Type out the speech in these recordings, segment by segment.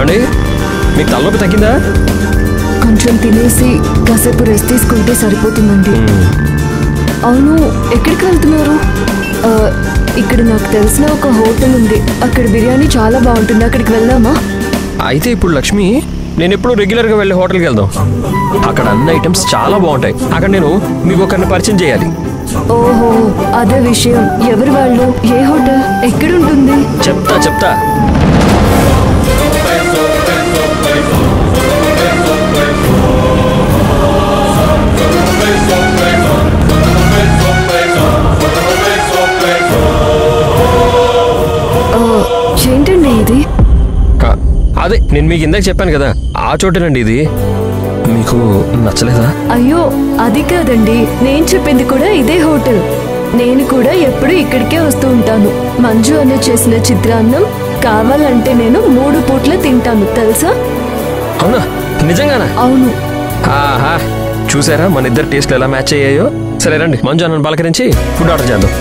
ఏమండి మీకు తలనొప్పి తగ్గిందా? కొంచెం తినేసి కాసేపు రెస్ట్ తీసుకుంటే సరిపోతుందండి. అవును, ఎక్కడికి వెళ్తున్నారు? ఇక్కడ నాకు తెలిసిన ఒక హోటల్ ఉంది, అక్కడ బిర్యానీ చాలా బాగుంటుంది, అక్కడికి వెళ్దామా? అయితే ఇప్పుడు లక్ష్మి నేను ఎప్పుడు రెగ్యులర్గా వెళ్ళే హోటల్కి వెళ్దాం. అక్కడ అన్ని ఐటమ్స్ చాలా బాగుంటాయి. అక్కడ నేను మీకు ఒకరిని పరిచయం చేయాలి. ఓహో, అదే విషయం. ఎవరు వాళ్ళు? ఏ హోటల్? ఎక్కడుంటుంది? చెప్తా. ఏంటండి ఇది? అదే నేను మీకు ఇందాక చెప్పాను కదా, ఆ చోటేనండి ఇది. మీకు నచ్చలేదా? అయ్యో అది కాదండి, నేను చెప్పింది కూడా ఇదే హోటల్. నేను కూడా ఎప్పుడు ఇక్కడికే వస్తూ ఉంటాను. మంజు అన్న చేసిన చిత్రాన్నం కావాలంటే నేను 3 పూట్ల తింటాను, తెలుసా? అవునా? నిజంగానా? అవును. ఆహా, చూసారా మన ఇద్దరు టేస్ట్లు ఎలా మ్యాచ్ అయ్యాయో. సరే రండి, మంజు అన్నను పలకరించి ఫుడ్ ఆర్డర్ చేద్దాం.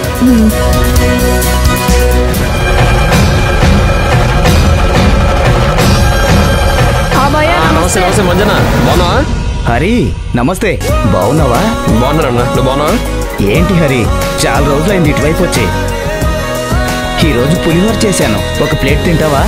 నమస్తే మంజన, బాగున్నావా? హరి నమస్తే, బాగున్నావా? బాగున్నానన్నా, నువ్వు బాగున్నావా? ఏంటి హరి, చాలా రోజులైంది ఇటువైపు వచ్చి. ఈరోజు పులిహోర చేశాను, ఒక ప్లేట్ తింటావా?